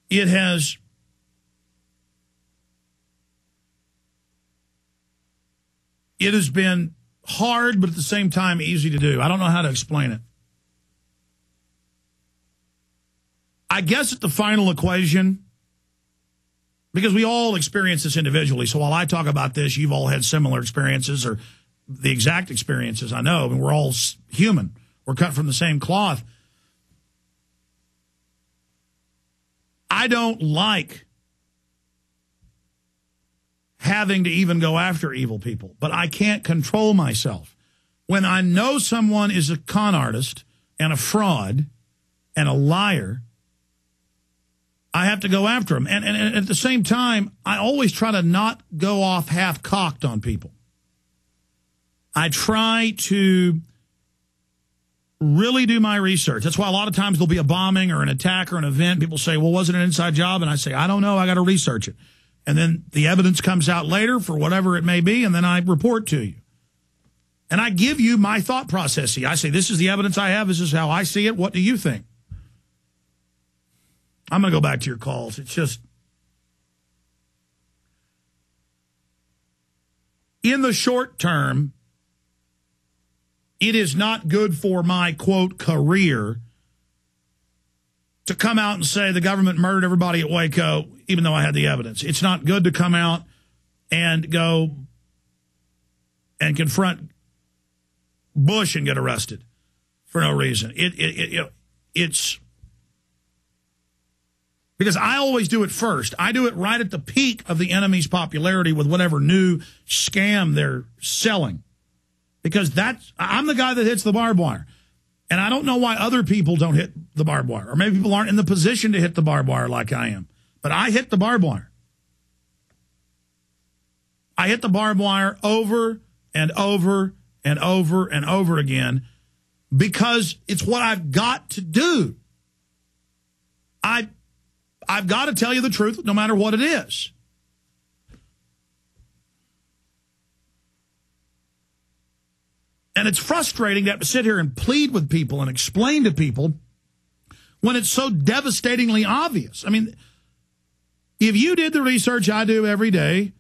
it has been hard, but at the same time easy to do. I don't know how to explain it. I guess at the final equation, because we all experience this individually, so while I talk about this, you've all had similar experiences or the exact experiences, I know. I mean, we're all human. We're cut from the same cloth. I don't like having to even go after evil people, but I can't control myself. When I know someone is a con artist and a fraud and a liar, I have to go after them. And at the same time, I always try to not go off half-cocked on people. I try to really do my research. That's why a lot of times there'll be a bombing or an attack or an event. People say, well, was it an inside job? And I say, I don't know. I got to research it. And then the evidence comes out later for whatever it may be, and then I report to you. And I give you my thought process. I say, this is the evidence I have. This is how I see it. What do you think? I'm going to go back to your calls. It's just, in the short term, it is not good for my, quote, career to come out and say the government murdered everybody at Waco, even though I had the evidence. It's not good to come out and go and confront Bush and get arrested for no reason. It's because I always do it first. I do it right at the peak of the enemy's popularity with whatever new scam they're selling. Because I'm the guy that hits the barbed wire. And I don't know why other people don't hit the barbed wire. Or maybe people aren't in the position to hit the barbed wire like I am. But I hit the barbed wire. I hit the barbed wire over and over and over and over again because it's what I've got to do. I've got to tell you the truth no matter what it is. And it's frustrating to have to sit here and plead with people and explain to people when it's so devastatingly obvious. I mean, if you did the research I do every day,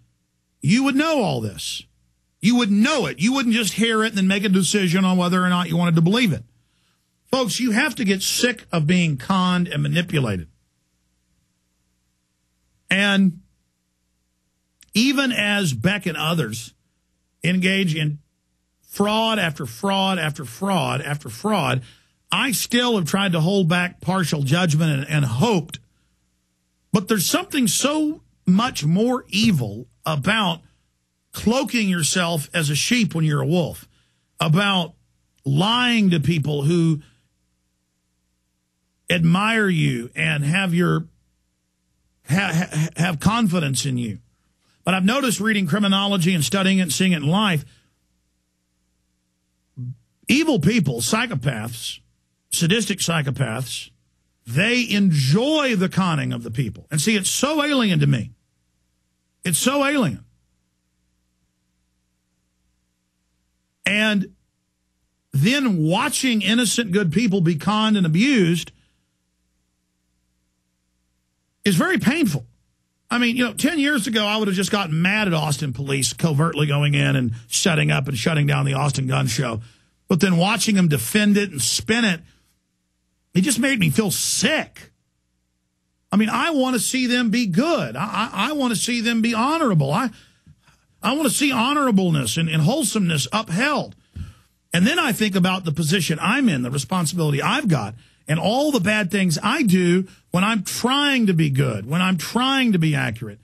you would know all this. You would know it. You wouldn't just hear it and then make a decision on whether or not you wanted to believe it. Folks, you have to get sick of being conned and manipulated. And even as Beck and others engage in fraud after fraud after fraud after fraud, I still have tried to hold back partial judgment and hoped. But there's something so much more evil about cloaking yourself as a sheep when you're a wolf, about lying to people who admire you and have have confidence in you. But I've noticed reading criminology and studying it and seeing it in life, evil people, psychopaths, sadistic psychopaths, they enjoy the conning of the people. And see, it's so alien to me. It's so alien. And then watching innocent, good people be conned and abused is very painful. I mean, 10 years ago, I would have just gotten mad at Austin police covertly going in and shutting up and shutting down the Austin gun show. But then watching them defend it and spin it, it just made me feel sick. I mean, I want to see them be good. I want to see them be honorable. I want to see honorableness and wholesomeness upheld. And then I think about the position I'm in, the responsibility I've got, and all the bad things I do when I'm trying to be good, when I'm trying to be accurate.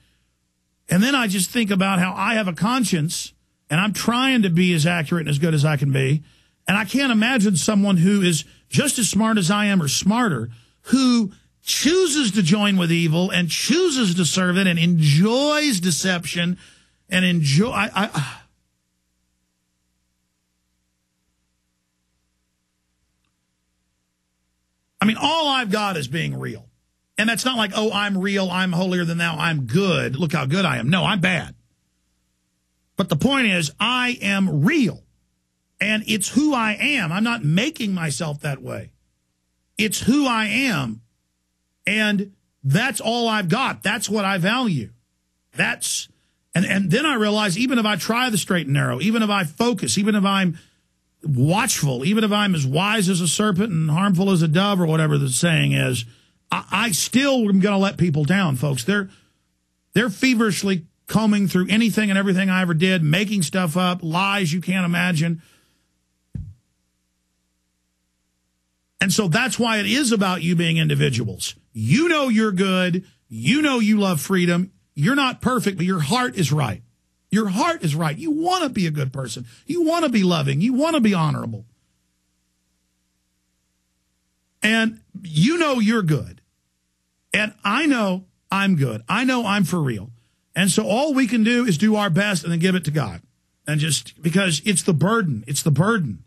And then I just think about how I have a conscience, and I'm trying to be as accurate and as good as I can be. And I can't imagine someone who is just as smart as I am or smarter, who chooses to join with evil and chooses to serve it and enjoys deception and enjoy... I mean, all I've got is being real. And that's not like, oh, I'm real, I'm holier than thou, I'm good, look how good I am. No, I'm bad. But the point is, I am real. And it's who I am. I'm not making myself that way. It's who I am. And That's all I've got. That's what I value. And then I realize even if I try the straight and narrow, even if I focus, even if I'm watchful, even if I'm as wise as a serpent and harmful as a dove or whatever the saying is, I still am going to let people down, folks. They're feverishly combing through anything and everything I ever did, making stuff up, lies you can't imagine. And so that's why it is about you being individuals. You know you're good. You know you love freedom. You're not perfect, but your heart is right. Your heart is right. You want to be a good person. You want to be loving. You want to be honorable. And you know you're good. And I know I'm good. I know I'm for real. And so all we can do is do our best and then give it to God. And just because it's the burden. It's the burden.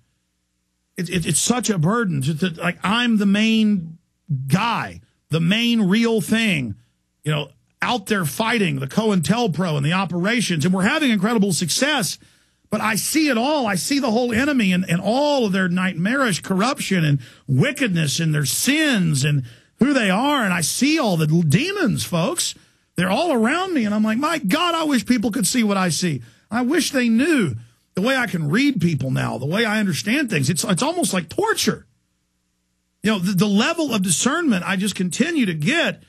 It's such a burden. Like I'm the main guy, the main real thing, you know, out there fighting the COINTELPRO and the operations. And we're having incredible success. But I see it all. I see the whole enemy and all of their nightmarish corruption and wickedness and their sins and who they are. And I see all the demons, folks. They're all around me. And I'm like, my God, I wish people could see what I see. I wish they knew the way I can read people now, the way I understand things. It's almost like torture. You know, the level of discernment I just continue to get.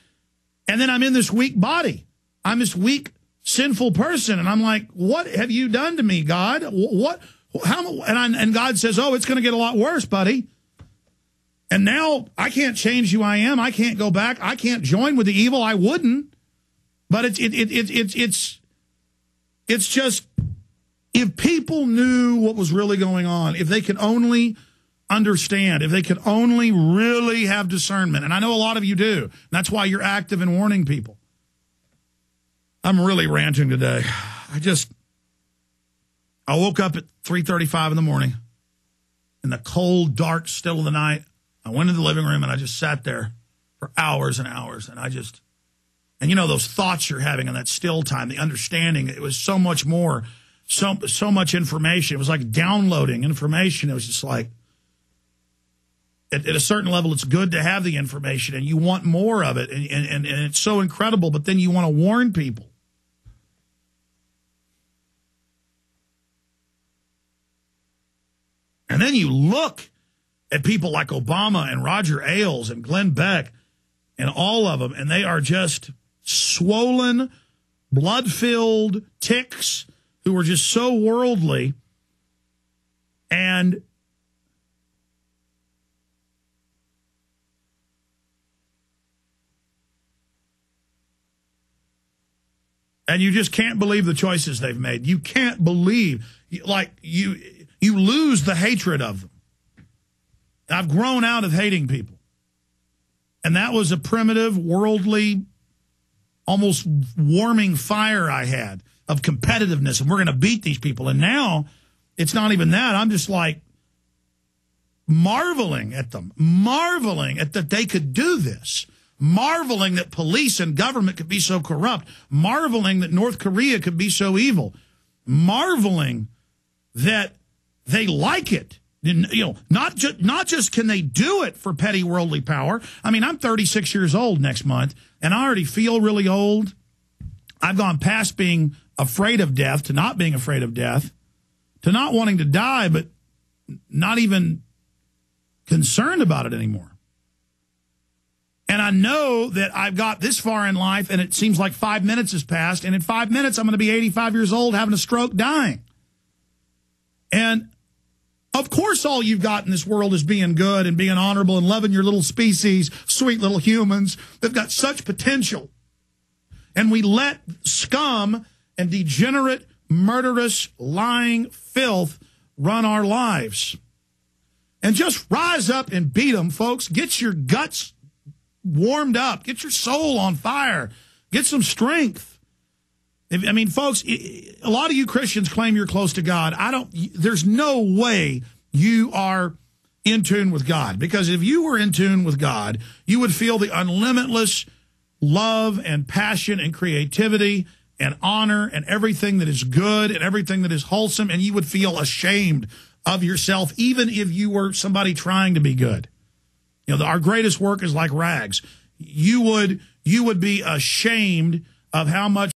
And then I'm in this weak body. I'm this weak, sinful person. And I'm like, what have you done to me, God? What? How? And God says, oh, it's going to get a lot worse, buddy. And now I can't change who I am. I can't go back. I can't join with the evil. I wouldn't. But it's just, if people knew what was really going on, if they could only understand, if they could only really have discernment, and I know a lot of you do, and that's why you're active in warning people. I'm really ranting today. I woke up at 3:35 in the morning in the cold, dark, still of the night. I went into the living room and I just sat there for hours and hours, and you know those thoughts you're having in that still time, the understanding, it was so much more, so much information. It was like downloading information. It was just like, at a certain level, it's good to have the information, and you want more of it, and it's so incredible, but then you want to warn people. And then you look at people like Obama and Roger Ailes and Glenn Beck and all of them, and they are just swollen, blood-filled ticks who are just so worldly. And you just can't believe the choices they've made. You can't believe, like, you lose the hatred of them. I've grown out of hating people. And that was a primitive, worldly, almost warming fire I had of competitiveness, and we're going to beat these people. And now it's not even that. I'm just like marveling at them, marveling at that they could do this, marveling that police and government could be so corrupt, marveling that North Korea could be so evil, marveling that they like it. You know, not just can they do it for petty worldly power. I mean, I'm 36 years old next month, and I already feel really old. I've gone past being afraid of death to not being afraid of death, to not wanting to die, but not even concerned about it anymore. And I know that I've got this far in life, and it seems like 5 minutes has passed, and in 5 minutes I'm going to be 85 years old, having a stroke, dying. And of course, all you've got in this world is being good and being honorable and loving your little species, sweet little humans. They've got such potential. And we let scum and degenerate, murderous, lying filth run our lives. And just rise up and beat them, folks. Get your guts warmed up. Get your soul on fire. Get some strength. I mean, folks, a lot of you Christians claim you're close to God. There's no way you are in tune with God. Because if you were in tune with God, you would feel the unlimitless love and passion and creativity and honor and everything that is good and everything that is wholesome. And you would feel ashamed of yourself, even if you were somebody trying to be good. You know, our greatest work is like rags. you would be ashamed of how much